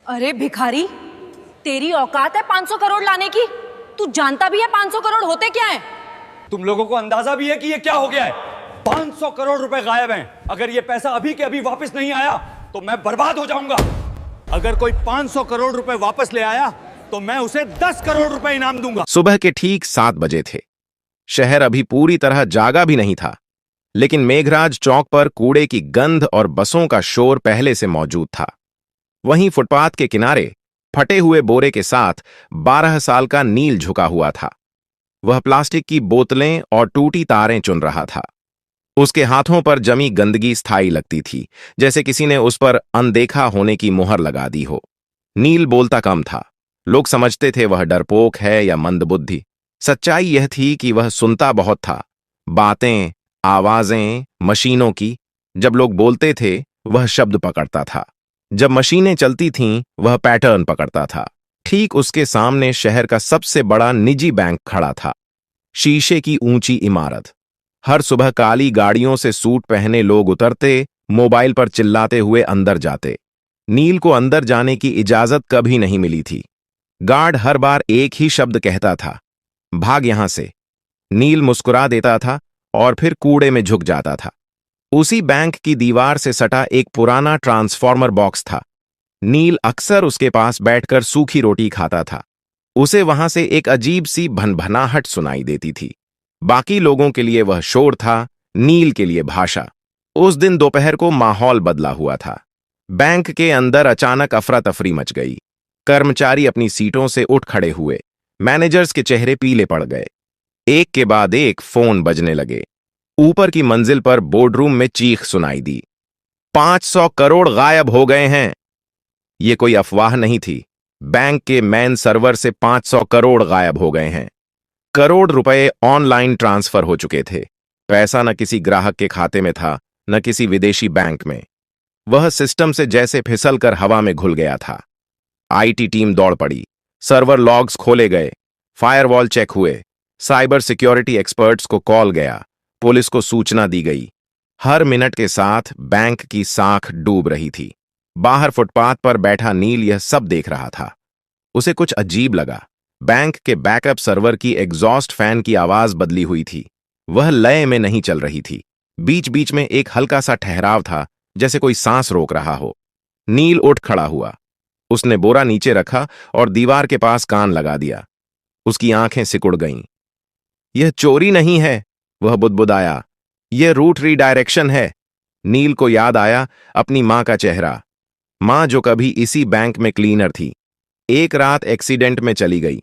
अरे भिखारी, तेरी औकात है 500 करोड़ लाने की? तू जानता भी है 500 करोड़ होते क्या है? तुम लोगों को अंदाजा भी है कि ये क्या हो गया है? 500 करोड़ रुपए गायब हैं। अगर ये पैसा अभी के अभी वापस नहीं आया तो मैं बर्बाद हो जाऊंगा। अगर कोई 500 करोड़ रुपए वापस ले आया तो मैं उसे 10 करोड़ रुपए इनाम दूंगा। सुबह के ठीक 7 बजे थे। शहर अभी पूरी तरह जागा भी नहीं था, लेकिन मेघराज चौक पर कूड़े की गंध और बसों का शोर पहले से मौजूद था। वहीं फुटपाथ के किनारे फटे हुए बोरे के साथ 12 साल का नील झुका हुआ था। वह प्लास्टिक की बोतलें और टूटी तारें चुन रहा था। उसके हाथों पर जमी गंदगी स्थायी लगती थी, जैसे किसी ने उस पर अनदेखा होने की मुहर लगा दी हो। नील बोलता कम था। लोग समझते थे वह डरपोक है या मंदबुद्धि। सच्चाई यह थी कि वह सुनता बहुत था। बातें, आवाजें, मशीनों की। जब लोग बोलते थे वह शब्द पकड़ता था। जब मशीनें चलती थीं वह पैटर्न पकड़ता था। ठीक उसके सामने शहर का सबसे बड़ा निजी बैंक खड़ा था। शीशे की ऊंची इमारत। हर सुबह काली गाड़ियों से सूट पहने लोग उतरते, मोबाइल पर चिल्लाते हुए अंदर जाते। नील को अंदर जाने की इजाजत कभी नहीं मिली थी। गार्ड हर बार एक ही शब्द कहता था, भाग यहां से। नील मुस्कुरा देता था और फिर कूड़े में झुक जाता था। उसी बैंक की दीवार से सटा एक पुराना ट्रांसफॉर्मर बॉक्स था। नील अक्सर उसके पास बैठकर सूखी रोटी खाता था। उसे वहां से एक अजीब सी भनभनाहट सुनाई देती थी। बाकी लोगों के लिए वह शोर था, नील के लिए भाषा। उस दिन दोपहर को माहौल बदला हुआ था। बैंक के अंदर अचानक अफरा तफरी मच गई। कर्मचारी अपनी सीटों से उठ खड़े हुए। मैनेजर्स के चेहरे पीले पड़ गए। एक के बाद एक फोन बजने लगे। ऊपर की मंजिल पर बोर्डरूम में चीख सुनाई दी, 500 करोड़ गायब हो गए हैं। यह कोई अफवाह नहीं थी। बैंक के मेन सर्वर से 500 करोड़ गायब हो गए हैं। करोड़ रुपए ऑनलाइन ट्रांसफर हो चुके थे। पैसा न किसी ग्राहक के खाते में था, न किसी विदेशी बैंक में। वह सिस्टम से जैसे फिसलकर हवा में घुल गया था। आईटी टीम दौड़ पड़ी। सर्वर लॉग्स खोले गए, फायरवॉल चेक हुए, साइबर सिक्योरिटी एक्सपर्ट्स को कॉल गया, पुलिस को सूचना दी गई। हर मिनट के साथ बैंक की साख डूब रही थी। बाहर फुटपाथ पर बैठा नील यह सब देख रहा था। उसे कुछ अजीब लगा। बैंक के बैकअप सर्वर की एग्जॉस्ट फैन की आवाज बदली हुई थी। वह लय में नहीं चल रही थी। बीच बीच में एक हल्का सा ठहराव था, जैसे कोई सांस रोक रहा हो। नील उठ खड़ा हुआ। उसने बोरा नीचे रखा और दीवार के पास कान लगा दिया। उसकी आंखें सिकुड़ गईं। यह चोरी नहीं है, वह बुदबुदाया। यह रूट रीडायरेक्शन है। नील को याद आया अपनी मां का चेहरा। मां जो कभी इसी बैंक में क्लीनर थी। एक रात एक्सीडेंट में चली गई।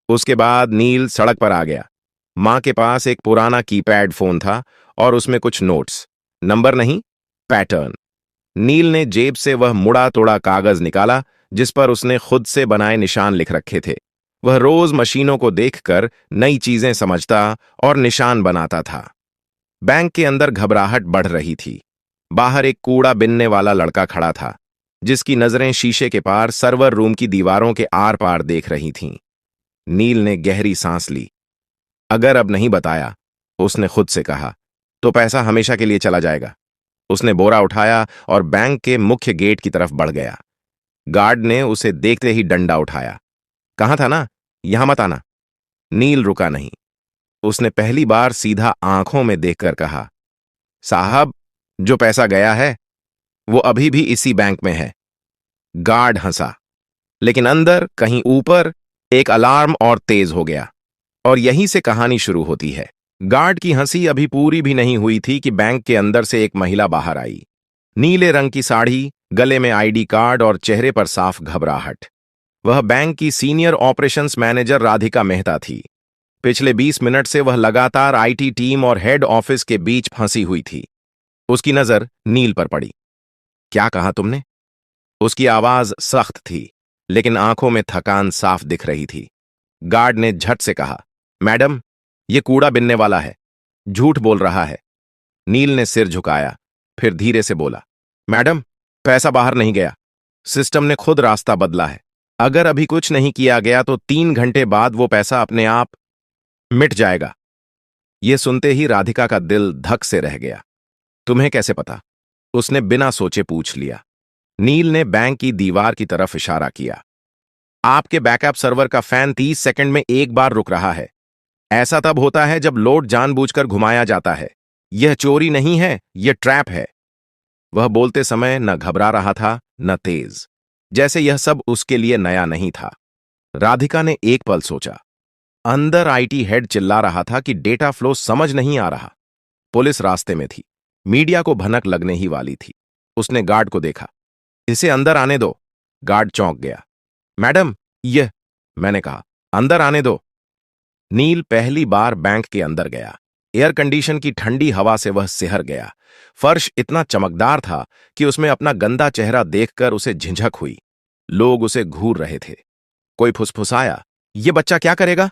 उसके बाद नील सड़क पर आ गया। मां के पास एक पुराना कीपैड फोन था और उसमें कुछ नोट्स। नंबर नहीं, पैटर्न। नील ने जेब से वह मुड़ा तोड़ा कागज निकाला जिस पर उसने खुद से बनाए निशान लिख रखे थे। वह रोज मशीनों को देखकर नई चीजें समझता और निशान बनाता था। बैंक के अंदर घबराहट बढ़ रही थी। बाहर एक कूड़ा बिनने वाला लड़का खड़ा था, जिसकी नजरें शीशे के पार सर्वर रूम की दीवारों के आर पार देख रही थीं। नील ने गहरी सांस ली। अगर अब नहीं बताया, उसने खुद से कहा, तो पैसा हमेशा के लिए चला जाएगा। उसने बोरा उठाया और बैंक के मुख्य गेट की तरफ बढ़ गया। गार्ड ने उसे देखते ही डंडा उठाया। कहा था ना, यहां मत आना। नील रुका नहीं। उसने पहली बार सीधा आंखों में देखकर कहा, साहब, जो पैसा गया है वो अभी भी इसी बैंक में है। गार्ड हंसा, लेकिन अंदर कहीं ऊपर एक अलार्म और तेज हो गया। और यहीं से कहानी शुरू होती है। गार्ड की हंसी अभी पूरी भी नहीं हुई थी कि बैंक के अंदर से एक महिला बाहर आई। नीले रंग की साड़ी, गले में आईडी कार्ड और चेहरे पर साफ घबराहट। वह बैंक की senior operations manager Radhika Mehta थी। पिछले 20 मिनट से वह लगातार आईटी टीम और हेड ऑफिस के बीच फंसी हुई थी। उसकी नजर नील पर पड़ी। क्या कहा तुमने? उसकी आवाज सख्त थी, लेकिन आंखों में थकान साफ दिख रही थी। गार्ड ने झट से कहा, मैडम, यह कूड़ा बिनने वाला है, झूठ बोल रहा है। नील ने सिर झुकाया, फिर धीरे से बोला, मैडम, पैसा बाहर नहीं गया। सिस्टम ने खुद रास्ता बदला है। अगर अभी कुछ नहीं किया गया तो 3 घंटे बाद वो पैसा अपने आप मिट जाएगा। यह सुनते ही राधिका का दिल धक से रह गया। तुम्हें कैसे पता? उसने बिना सोचे पूछ लिया। नील ने बैंक की दीवार की तरफ इशारा किया। आपके बैकअप सर्वर का फैन 30 सेकंड में एक बार रुक रहा है। ऐसा तब होता है जब लोड जानबूझकर घुमाया जाता है। यह चोरी नहीं है, यह ट्रैप है। वह बोलते समय न घबरा रहा था न तेज, जैसे यह सब उसके लिए नया नहीं था। राधिका ने एक पल सोचा। अंदर आईटी हेड चिल्ला रहा था कि डेटा फ्लो समझ नहीं आ रहा। पुलिस रास्ते में थी, मीडिया को भनक लगने ही वाली थी। उसने गार्ड को देखा। इसे अंदर आने दो। गार्ड चौंक गया। मैडम, यह, मैंने कहा, अंदर आने दो। नील पहली बार बैंक के अंदर गया। एयर कंडीशन की ठंडी हवा से वह सिहर गया। फर्श इतना चमकदार था कि उसमें अपना गंदा चेहरा देखकर उसे झिझक हुई। लोग उसे घूर रहे थे। कोई फुसफुसाया, ये बच्चा क्या करेगा?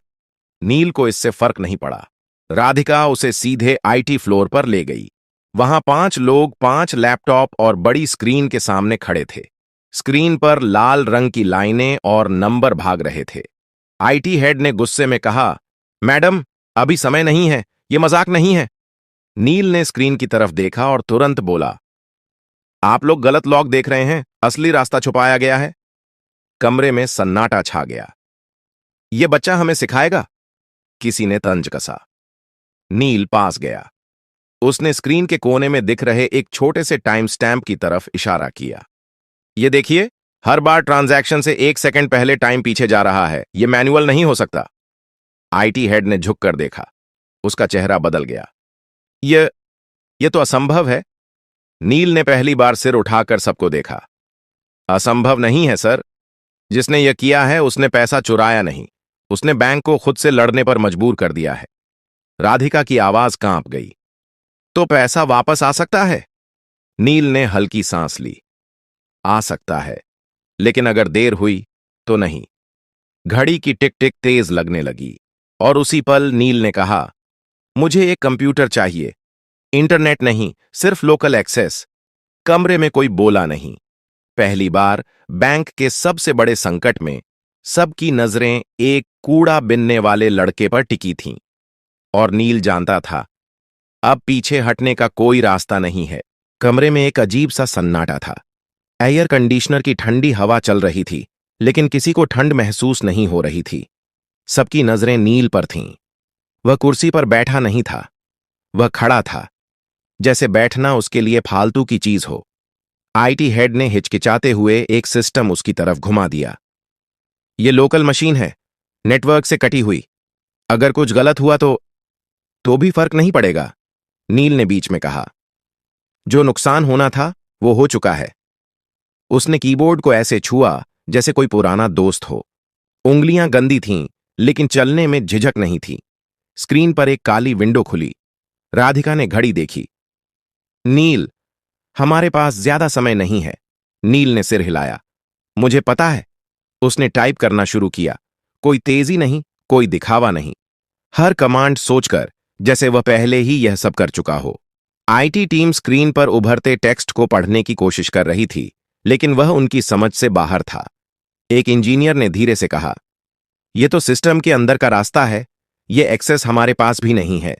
नील को इससे फर्क नहीं पड़ा। राधिका उसे सीधे आईटी फ्लोर पर ले गई। वहां 5 लोग 5 लैपटॉप और बड़ी स्क्रीन के सामने खड़े थे। स्क्रीन पर लाल रंग की लाइनें और नंबर भाग रहे थे। आईटी हेड ने गुस्से में कहा, मैडम, अभी समय नहीं है, यह मजाक नहीं है। नील ने स्क्रीन की तरफ देखा और तुरंत बोला, आप लोग गलत लॉक देख रहे हैं, असली रास्ता छुपाया गया है। कमरे में सन्नाटा छा गया। यह बच्चा हमें सिखाएगा? किसी ने तंज कसा। नील पास गया। उसने स्क्रीन के कोने में दिख रहे एक छोटे से टाइम स्टैम्प की तरफ इशारा किया। ये देखिए, हर बार ट्रांजैक्शन से 1 सेकंड पहले टाइम पीछे जा रहा है। यह मैनुअल नहीं हो सकता। आईटी हेड ने झुककर देखा। उसका चेहरा बदल गया। यह तो असंभव है। नील ने पहली बार सिर उठाकर सबको देखा। असंभव नहीं है सर। जिसने यह किया है उसने पैसा चुराया नहीं, उसने बैंक को खुद से लड़ने पर मजबूर कर दिया है। राधिका की आवाज कांप गई। तो पैसा वापस आ सकता है? नील ने हल्की सांस ली। आ सकता है, लेकिन अगर देर हुई तो नहीं। घड़ी की टिक टिक तेज लगने लगी और उसी पल नील ने कहा, मुझे एक कंप्यूटर चाहिए। इंटरनेट नहीं, सिर्फ लोकल एक्सेस। कमरे में कोई बोला नहीं। पहली बार बैंक के सबसे बड़े संकट में सबकी नजरें एक कूड़ा बिनने वाले लड़के पर टिकी थीं। और नील जानता था, अब पीछे हटने का कोई रास्ता नहीं है। कमरे में एक अजीब सा सन्नाटा था। एयर कंडीशनर की ठंडी हवा चल रही थी, लेकिन किसी को ठंड महसूस नहीं हो रही थी। सबकी नजरें नील पर थीं। वह कुर्सी पर बैठा नहीं था, वह खड़ा था, जैसे बैठना उसके लिए फालतू की चीज हो। आईटी हेड ने हिचकिचाते हुए एक सिस्टम उसकी तरफ घुमा दिया। यह लोकल मशीन है, नेटवर्क से कटी हुई। अगर कुछ गलत हुआ तो भी फर्क नहीं पड़ेगा, नील ने बीच में कहा। जो नुकसान होना था वो हो चुका है। उसने कीबोर्ड को ऐसे छुआ जैसे कोई पुराना दोस्त हो। उंगलियां गंदी थीं, लेकिन चलने में झिझक नहीं थी। स्क्रीन पर एक काली विंडो खुली। राधिका ने घड़ी देखी। नील, हमारे पास ज्यादा समय नहीं है। नील ने सिर हिलाया। मुझे पता है। उसने टाइप करना शुरू किया। कोई तेजी नहीं, कोई दिखावा नहीं। हर कमांड सोचकर, जैसे वह पहले ही यह सब कर चुका हो। आईटी टीम स्क्रीन पर उभरते टेक्स्ट को पढ़ने की कोशिश कर रही थी, लेकिन वह उनकी समझ से बाहर था। एक इंजीनियर ने धीरे से कहा, यह तो सिस्टम के अंदर का रास्ता है, यह एक्सेस हमारे पास भी नहीं है।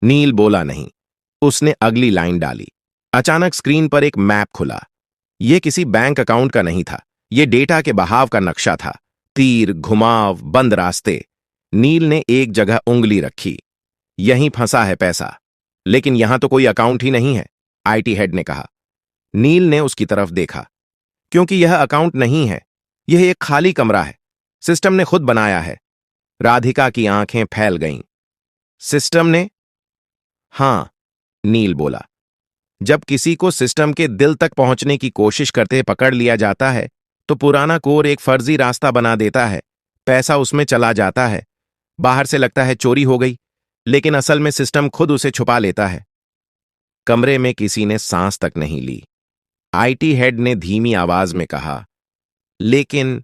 नील बोला नहीं। उसने अगली लाइन डाली। अचानक स्क्रीन पर एक मैप खुला। यह किसी बैंक अकाउंट का नहीं था, यह डेटा के बहाव का नक्शा था। तीर, घुमाव, बंद रास्ते। नील ने एक जगह उंगली रखी। यहीं फंसा है पैसा। लेकिन यहां तो कोई अकाउंट ही नहीं है, आईटी हेड ने कहा। नील ने उसकी तरफ देखा। क्योंकि यह अकाउंट नहीं है, यह एक खाली कमरा है। सिस्टम ने खुद बनाया है। राधिका की आंखें फैल गईं। सिस्टम ने? हां, नील बोला। जब किसी को सिस्टम के दिल तक पहुंचने की कोशिश करते पकड़ लिया जाता है, तो पुराना कोर एक फर्जी रास्ता बना देता है। पैसा उसमें चला जाता है। बाहर से लगता है चोरी हो गई, लेकिन असल में सिस्टम खुद उसे छुपा लेता है। कमरे में किसी ने सांस तक नहीं ली। आईटी हेड ने धीमी आवाज में कहा, लेकिन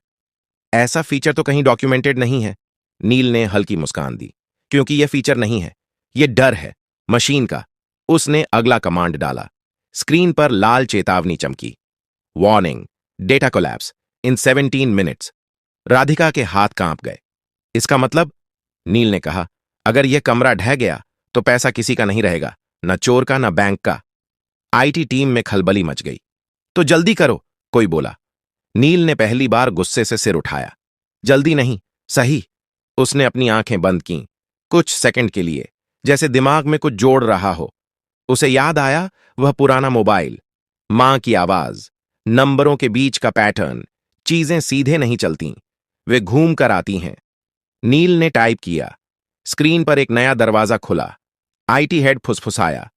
ऐसा फीचर तो कहीं डॉक्यूमेंटेड नहीं है। नील ने हल्की मुस्कान दी। क्योंकि यह फीचर नहीं है, यह डर है मशीन का। उसने अगला कमांड डाला। स्क्रीन पर लाल चेतावनी चमकी। वार्निंग, डेटा कोलैप्स इन 17 मिनट्स। राधिका के हाथ कांप गए। इसका मतलब? नील ने कहा, अगर यह कमरा ढह गया तो पैसा किसी का नहीं रहेगा, न चोर का न बैंक का। आईटी टीम में खलबली मच गई। तो जल्दी करो, कोई बोला। नील ने पहली बार गुस्से से सिर उठाया। जल्दी नहीं, सही। उसने अपनी आंखें बंद कीं, कुछ सेकंड के लिए, जैसे दिमाग में कुछ जोड़ रहा हो। उसे याद आया वह पुराना मोबाइल, मां की आवाज, नंबरों के बीच का पैटर्न। चीजें सीधे नहीं चलती, वे घूम कर आती हैं। नील ने टाइप किया। स्क्रीन पर एक नया दरवाजा खुला। आईटी हेड फुसफुसाया।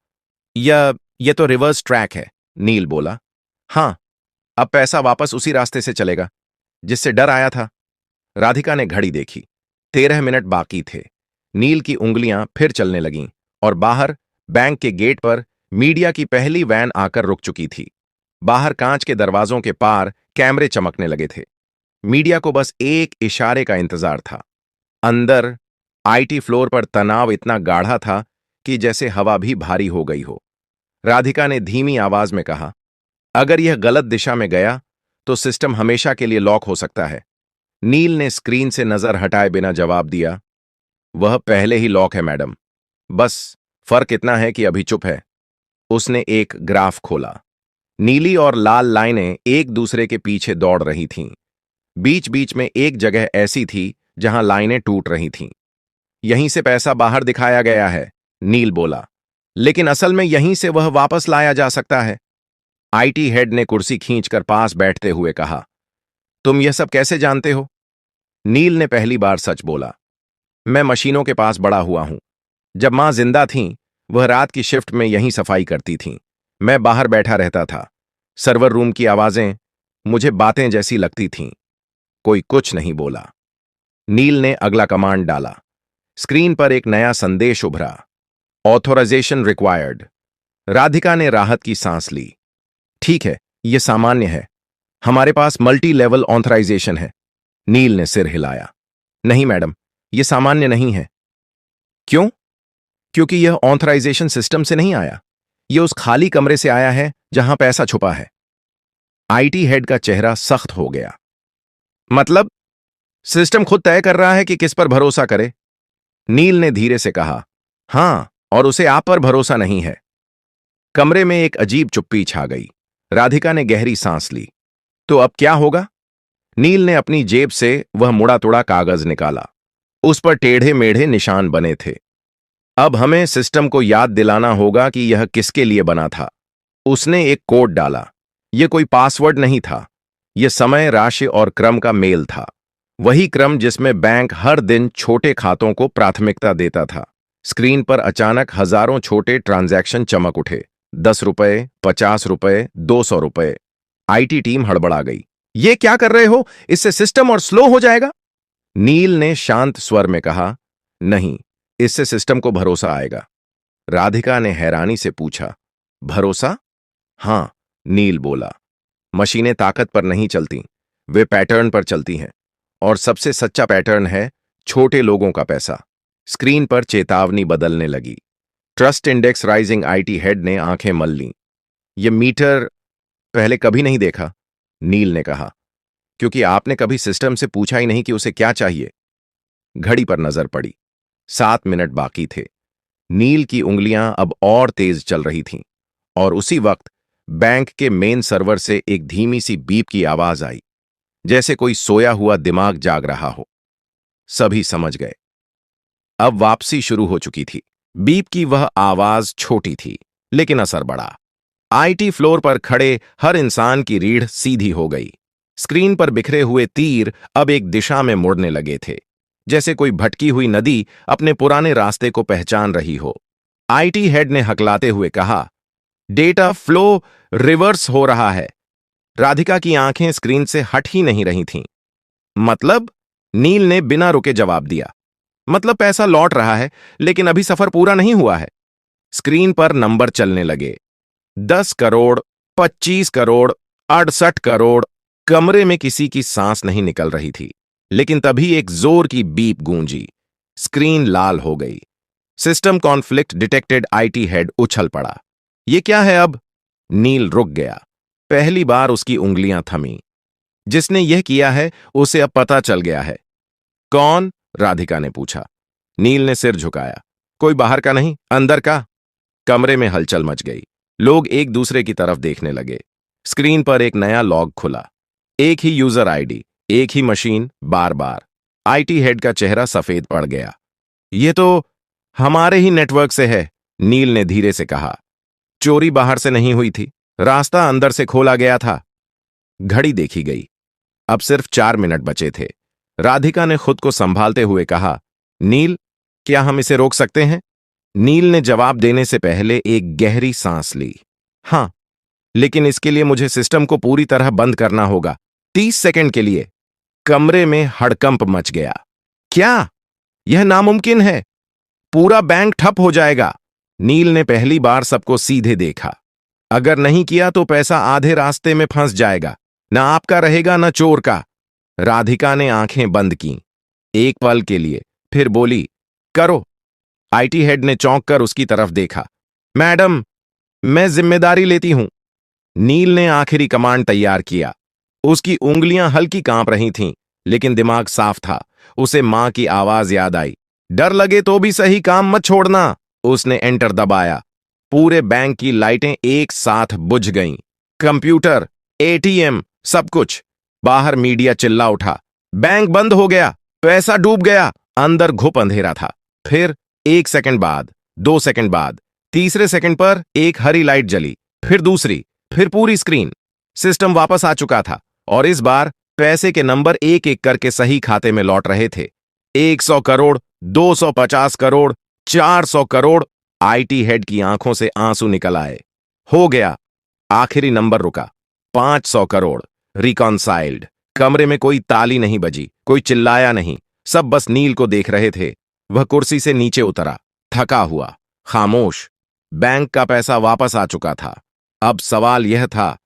यह तो रिवर्स ट्रैक है, नील बोला। हां, अब पैसा वापस उसी रास्ते से चलेगा जिससे डर आया था। राधिका ने घड़ी देखी। 13 मिनट बाकी थे। नील की उंगलियां फिर चलने लगीं और बाहर बैंक के गेट पर मीडिया की पहली वैन आकर रुक चुकी थी। बाहर कांच के दरवाजों के पार कैमरे चमकने लगे थे। मीडिया को बस एक इशारे का इंतजार था। अंदर आईटी फ्लोर पर तनाव इतना गाढ़ा था कि जैसे हवा भी भारी हो गई हो। राधिका ने धीमी आवाज में कहा, अगर यह गलत दिशा में गया तो सिस्टम हमेशा के लिए लॉक हो सकता है। नील ने स्क्रीन से नजर हटाए बिना जवाब दिया, वह पहले ही लॉक है मैडम, बस फर्क इतना है कि अभी चुप है। उसने एक ग्राफ खोला। नीली और लाल लाइनें एक दूसरे के पीछे दौड़ रही थीं। बीच बीच में एक जगह ऐसी थी जहां लाइनें टूट रही थीं। यहीं से पैसा बाहर दिखाया गया है, नील बोला, लेकिन असल में यहीं से वह वापस लाया जा सकता है। आईटी हेड ने कुर्सी खींचकर पास बैठते हुए कहा, तुम यह सब कैसे जानते हो? नील ने पहली बार सच बोला, मैं मशीनों के पास बड़ा हुआ हूं। जब मां जिंदा थीं, वह रात की शिफ्ट में यहीं सफाई करती थीं। मैं बाहर बैठा रहता था। सर्वर रूम की आवाजें मुझे बातें जैसी लगती थीं। कोई कुछ नहीं बोला। नील ने अगला कमांड डाला। स्क्रीन पर एक नया संदेश उभरा, ऑथोराइजेशन रिक्वायर्ड। राधिका ने राहत की सांस ली। ठीक है, यह सामान्य है, हमारे पास मल्टी लेवल ऑथराइजेशन है। नील ने सिर हिलाया। नहीं मैडम, यह सामान्य नहीं है। क्यों? क्योंकि यह ऑथराइजेशन सिस्टम से नहीं आया, यह उस खाली कमरे से आया है जहां पैसा छुपा है। आईटी हेड का चेहरा सख्त हो गया। मतलब सिस्टम खुद तय कर रहा है कि किस पर भरोसा करे? नील ने धीरे से कहा, हां, और उसे आप पर भरोसा नहीं है। कमरे में एक अजीब चुप्पी छा गई। राधिका ने गहरी सांस ली। तो अब क्या होगा? नील ने अपनी जेब से वह मुड़ा तुड़ा कागज निकाला। उस पर टेढ़े मेढ़े निशान बने थे। अब हमें सिस्टम को याद दिलाना होगा कि यह किसके लिए बना था। उसने एक कोड डाला। यह कोई पासवर्ड नहीं था, यह समय, राशि और क्रम का मेल था। वही क्रम जिसमें बैंक हर दिन छोटे खातों को प्राथमिकता देता था। स्क्रीन पर अचानक हजारों छोटे ट्रांजैक्शन चमक उठे। 10 रुपए, 50 रुपए, 200 रुपए। आईटी टीम हड़बड़ा गई। ये क्या कर रहे हो? इससे सिस्टम और स्लो हो जाएगा। नील ने शांत स्वर में कहा, नहीं, इससे सिस्टम को भरोसा आएगा। राधिका ने हैरानी से पूछा, भरोसा? हां, नील बोला। मशीनें ताकत पर नहीं चलती, वे पैटर्न पर चलती हैं, और सबसे सच्चा पैटर्न है छोटे लोगों का पैसा। स्क्रीन पर चेतावनी बदलने लगी। Trust index rising. IT head ने आंखें मल लीं। यह मीटर पहले कभी नहीं देखा, नील ने कहा, क्योंकि आपने कभी सिस्टम से पूछा ही नहीं कि उसे क्या चाहिए। घड़ी पर नजर पड़ी। 7 मिनट बाकी थे। नील की उंगलियां अब और तेज चल रही थीं, और उसी वक्त बैंक के मेन सर्वर से एक धीमी सी बीप की आवाज आई, जैसे कोई सोया हुआ दिमाग जाग रहा हो। सभी समझ गए, अब वापसी शुरू हो चुकी थी। बीप की वह आवाज छोटी थी, लेकिन असर बड़ा। आईटी फ्लोर पर खड़े हर इंसान की रीढ़ सीधी हो गई। स्क्रीन पर बिखरे हुए तीर अब एक दिशा में मुड़ने लगे थे, जैसे कोई भटकी हुई नदी अपने पुराने रास्ते को पहचान रही हो। आईटी हेड ने हकलाते हुए कहा, डेटा फ्लो रिवर्स हो रहा है। राधिका की आंखें स्क्रीन से हट ही नहीं रही थीं। मतलब? नील ने बिना रुके जवाब दिया, मतलब पैसा लौट रहा है, लेकिन अभी सफर पूरा नहीं हुआ है। स्क्रीन पर नंबर चलने लगे। 10 करोड़, 25 करोड़, 68 करोड़। कमरे में किसी की सांस नहीं निकल रही थी, लेकिन तभी एक जोर की बीप गूंजी। स्क्रीन लाल हो गई। System conflict detected. IT head उछल पड़ा। ये क्या है अब? नील रुक गया। पहली बार उसकी उंगलियां थमी। जिसने यह किया है उसे अब पता चल गया है। कौन? राधिका ने पूछा। नील ने सिर झुकाया। कोई बाहर का नहीं, अंदर का। कमरे में हलचल मच गई। लोग एक दूसरे की तरफ देखने लगे। स्क्रीन पर एक नया लॉग खुला। एक ही यूजर आईडी, एक ही मशीन, बार बार। आईटी हेड का चेहरा सफेद पड़ गया। ये तो हमारे ही नेटवर्क से है, नील ने धीरे से कहा। चोरी बाहर से नहीं हुई थी, रास्ता अंदर से खोला गया था। घड़ी देखी गई। अब सिर्फ 4 मिनट बचे थे। राधिका ने खुद को संभालते हुए कहा, नील, क्या हम इसे रोक सकते हैं? नील ने जवाब देने से पहले एक गहरी सांस ली। हां, लेकिन इसके लिए मुझे सिस्टम को पूरी तरह बंद करना होगा, 30 सेकंड के लिए। कमरे में हड़कंप मच गया। क्या? यह नामुमकिन है। पूरा बैंक ठप हो जाएगा। नील ने पहली बार सबको सीधे देखा। अगर नहीं किया तो पैसा आधे रास्ते में फंस जाएगा, न आपका रहेगा न चोर का। राधिका ने आंखें बंद की एक पल के लिए, फिर बोली, करो। आईटी हेड ने चौंक कर उसकी तरफ देखा। मैडम, मैं जिम्मेदारी लेती हूं। नील ने आखिरी कमांड तैयार किया। उसकी उंगलियां हल्की कांप रही थीं, लेकिन दिमाग साफ था। उसे मां की आवाज याद आई, डर लगे तो भी सही काम मत छोड़ना। उसने एंटर दबाया। पूरे बैंक की लाइटें एक साथ बुझ गईं। कंप्यूटर, एटीएम, सब कुछ। बाहर मीडिया चिल्ला उठा, बैंक बंद हो गया, पैसा डूब गया। अंदर घुप अंधेरा था। फिर 1 सेकंड बाद, 2 सेकंड बाद, तीसरे सेकंड पर एक हरी लाइट जली, फिर दूसरी, फिर पूरी स्क्रीन। सिस्टम वापस आ चुका था और इस बार पैसे के नंबर एक एक करके सही खाते में लौट रहे थे। 100 करोड़, 250 करोड़, 400 करोड़। आईटी हेड की आंखों से आंसू निकल आए। हो गया। आखिरी नंबर रुका, 500 करोड़। रिकॉन्साइल्ड। कमरे में कोई ताली नहीं बजी, कोई चिल्लाया नहीं। सब बस नील को देख रहे थे। वह कुर्सी से नीचे उतरा, थका हुआ, खामोश। बैंक का पैसा वापस आ चुका था। अब सवाल यह था,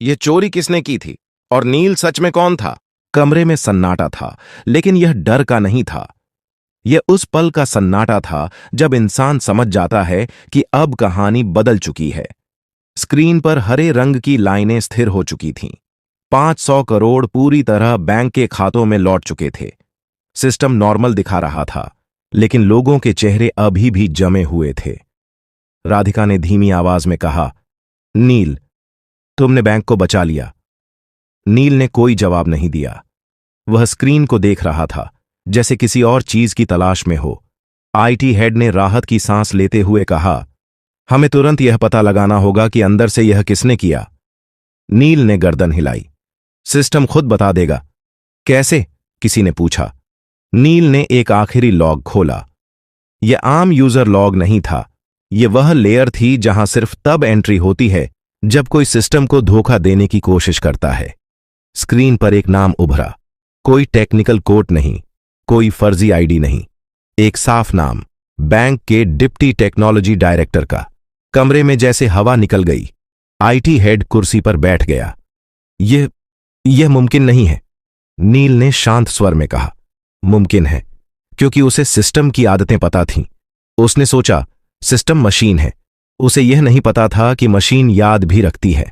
यह चोरी किसने की थी और नील सच में कौन था? कमरे में सन्नाटा था, लेकिन यह डर का नहीं था। यह उस पल का सन्नाटा था जब इंसान समझ जाता है कि अब कहानी बदल चुकी है। स्क्रीन पर हरे रंग की लाइनें स्थिर हो चुकी थीं। 500 करोड़ पूरी तरह बैंक के खातों में लौट चुके थे। सिस्टम नॉर्मल दिखा रहा था, लेकिन लोगों के चेहरे अभी भी जमे हुए थे। राधिका ने धीमी आवाज में कहा, नील, तुमने बैंक को बचा लिया। नील ने कोई जवाब नहीं दिया। वह स्क्रीन को देख रहा था, जैसे किसी और चीज की तलाश में हो। आईटी हेड ने राहत की सांस लेते हुए कहा, हमें तुरंत यह पता लगाना होगा कि अंदर से यह किसने किया। नील ने गर्दन हिलाई। सिस्टम खुद बता देगा। कैसे? किसी ने पूछा। नील ने एक आखिरी लॉग खोला। यह आम यूजर लॉग नहीं था। यह वह लेयर थी जहां सिर्फ तब एंट्री होती है जब कोई सिस्टम को धोखा देने की कोशिश करता है। स्क्रीन पर एक नाम उभरा। कोई टेक्निकल कोड नहीं, कोई फर्जी आईडी नहीं, एक साफ नाम, बैंक के डिप्टी टेक्नोलॉजी डायरेक्टर का। कमरे में जैसे हवा निकल गई। आईटी हेड कुर्सी पर बैठ गया। यह मुमकिन नहीं है, नील ने शांत स्वर में कहा। मुमकिन है, क्योंकि उसे सिस्टम की आदतें पता थीं। उसने सोचा, सिस्टम मशीन है। उसे यह नहीं पता था कि मशीन याद भी रखती है।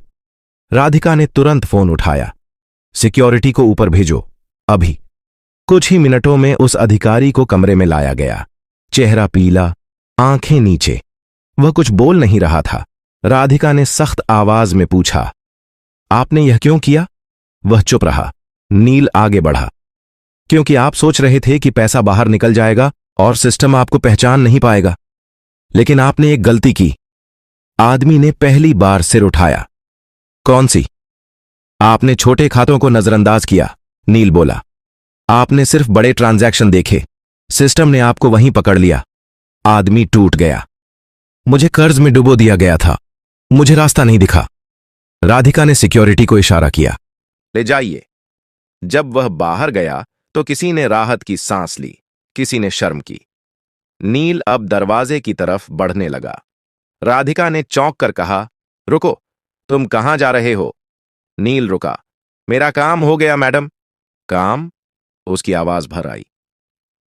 राधिका ने तुरंत फोन उठाया। सिक्योरिटी को ऊपर भेजो, अभी। कुछ ही मिनटों में उस अधिकारी को कमरे में लाया गया। चेहरा पीला, आंखें नीचे। वह कुछ बोल नहीं रहा था। राधिका ने सख्त आवाज में पूछा, आपने यह क्यों किया? वह चुप रहा। नील आगे बढ़ा। क्योंकि आप सोच रहे थे कि पैसा बाहर निकल जाएगा और सिस्टम आपको पहचान नहीं पाएगा। लेकिन आपने एक गलती की। आदमी ने पहली बार सिर उठाया। कौन सी? आपने छोटे खातों को नजरअंदाज किया, नील बोला। आपने सिर्फ बड़े ट्रांजैक्शन देखे। सिस्टम ने आपको वहीं पकड़ लिया। आदमी टूट गया। मुझे कर्ज में डुबो दिया गया था। मुझे रास्ता नहीं दिखा। राधिका ने सिक्योरिटी को इशारा किया, ले जाइए। जब वह बाहर गया तो किसी ने राहत की सांस ली, किसी ने शर्म की। नील अब दरवाजे की तरफ बढ़ने लगा। राधिका ने चौंक कर कहा, रुको, तुम कहां जा रहे हो? नील रुका। मेरा काम हो गया मैडम। काम? उसकी आवाज भर आई।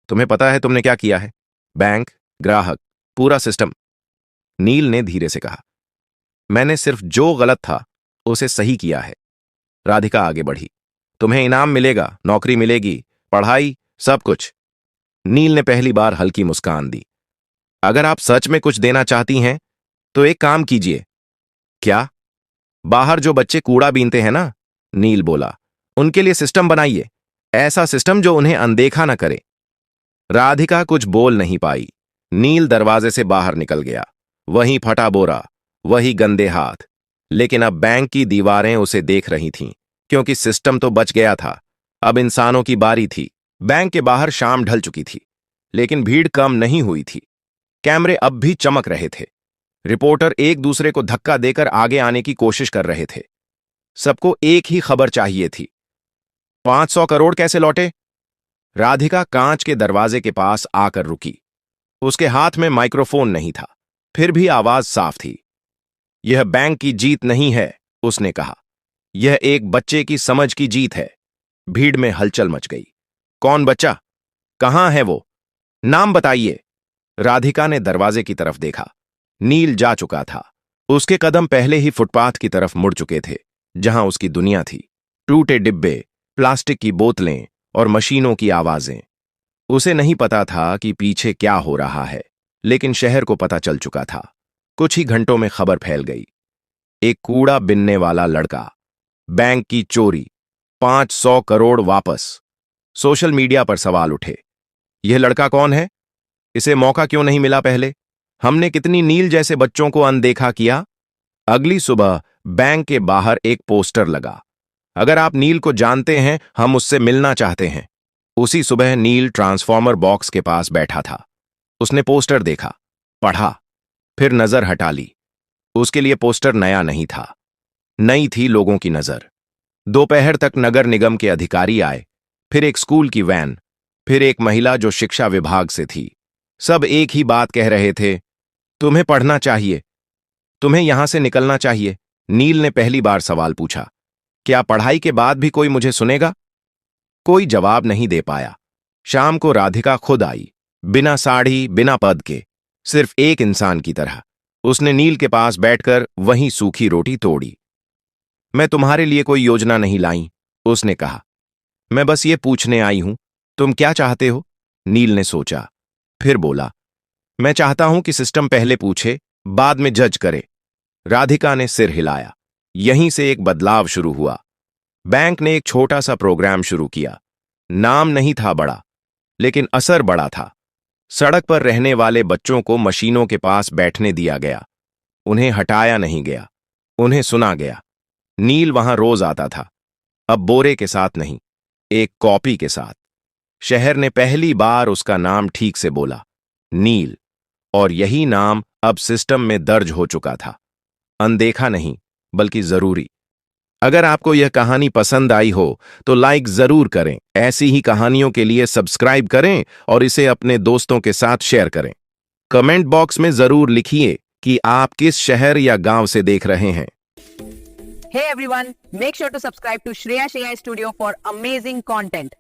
तुम्हें पता है तुमने क्या किया है? बैंक, ग्राहक, पूरा सिस्टम। नील ने धीरे से कहा, मैंने सिर्फ जो गलत था उसे सही किया है। राधिका आगे बढ़ी। तुम्हें इनाम मिलेगा, नौकरी मिलेगी, पढ़ाई, सब कुछ। नील ने पहली बार हल्की मुस्कान दी। अगर आप सच में कुछ देना चाहती हैं तो एक काम कीजिए। क्या? बाहर जो बच्चे कूड़ा बीनते हैं ना, नील बोला, उनके लिए सिस्टम बनाइए, ऐसा सिस्टम जो उन्हें अनदेखा न करे। राधिका कुछ बोल नहीं पाई। नील दरवाजे से बाहर निकल गया। वही फटा बोरा, वही गंदे हाथ। लेकिन अब बैंक की दीवारें उसे देख रही थीं, क्योंकि सिस्टम तो बच गया था। अब इंसानों की बारी थी। बैंक के बाहर शाम ढल चुकी थी, लेकिन भीड़ कम नहीं हुई थी। कैमरे अब भी चमक रहे थे। रिपोर्टर एक दूसरे को धक्का देकर आगे आने की कोशिश कर रहे थे। सबको एक ही खबर चाहिए थी। 500 करोड़ कैसे लौटे? राधिका कांच के दरवाजे के पास आकर रुकी। उसके हाथ में माइक्रोफोन नहीं था, फिर भी आवाज साफ थी। यह बैंक की जीत नहीं है, उसने कहा। यह एक बच्चे की समझ की जीत है। भीड़ में हलचल मच गई। कौन बच्चा? कहां है वो? नाम बताइए। राधिका ने दरवाजे की तरफ देखा। नील जा चुका था। उसके कदम पहले ही फुटपाथ की तरफ मुड़ चुके थे, जहां उसकी दुनिया थी। टूटे डिब्बे, प्लास्टिक की बोतलें और मशीनों की आवाजें। उसे नहीं पता था कि पीछे क्या हो रहा है, लेकिन शहर को पता चल चुका था। कुछ ही घंटों में खबर फैल गई। एक कूड़ा बिनने वाला लड़का, बैंक की चोरी, 500 करोड़ वापस। सोशल मीडिया पर सवाल उठे। यह लड़का कौन है? इसे मौका क्यों नहीं मिला पहले? हमने कितनी नील जैसे बच्चों को अनदेखा किया? अगली सुबह बैंक के बाहर एक पोस्टर लगा। अगर आप नील को जानते हैं, हम उससे मिलना चाहते हैं। उसी सुबह नील ट्रांसफॉर्मर बॉक्स के पास बैठा था। उसने पोस्टर देखा, पढ़ा, फिर नजर हटा ली। उसके लिए पोस्टर नया नहीं था, नई थी लोगों की नजर। दोपहर तक नगर निगम के अधिकारी आए, फिर एक स्कूल की वैन, फिर एक महिला जो शिक्षा विभाग से थी। सब एक ही बात कह रहे थे, तुम्हें पढ़ना चाहिए, तुम्हें यहां से निकलना चाहिए। नील ने पहली बार सवाल पूछा, क्या पढ़ाई के बाद भी कोई मुझे सुनेगा? कोई जवाब नहीं दे पाया। शाम को राधिका खुद आई, बिना साड़ी, बिना पद के, सिर्फ एक इंसान की तरह। उसने नील के पास बैठकर वहीं सूखी रोटी तोड़ी। मैं तुम्हारे लिए कोई योजना नहीं लाई, उसने कहा। मैं बस ये पूछने आई हूं, तुम क्या चाहते हो? नील ने सोचा, फिर बोला, मैं चाहता हूं कि सिस्टम पहले पूछे, बाद में जज करे। राधिका ने सिर हिलाया। यहीं से एक बदलाव शुरू हुआ। बैंक ने एक छोटा सा प्रोग्राम शुरू किया। नाम नहीं था बड़ा, लेकिन असर बड़ा था। सड़क पर रहने वाले बच्चों को मशीनों के पास बैठने दिया गया। उन्हें हटाया नहीं गया, उन्हें सुना गया। नील वहां रोज आता था, अब बोरे के साथ नहीं, एक कॉपी के साथ। शहर ने पहली बार उसका नाम ठीक से बोला, नील। और यही नाम अब सिस्टम में दर्ज हो चुका था। अनदेखा नहीं, बल्कि जरूरी। अगर आपको यह कहानी पसंद आई हो तो लाइक जरूर करें। ऐसी ही कहानियों के लिए सब्सक्राइब करें और इसे अपने दोस्तों के साथ शेयर करें। कमेंट बॉक्स में जरूर लिखिए कि आप किस शहर या गांव से देख रहे हैं। Hey everyone, make sure to subscribe to Shreya Studio for amazing content.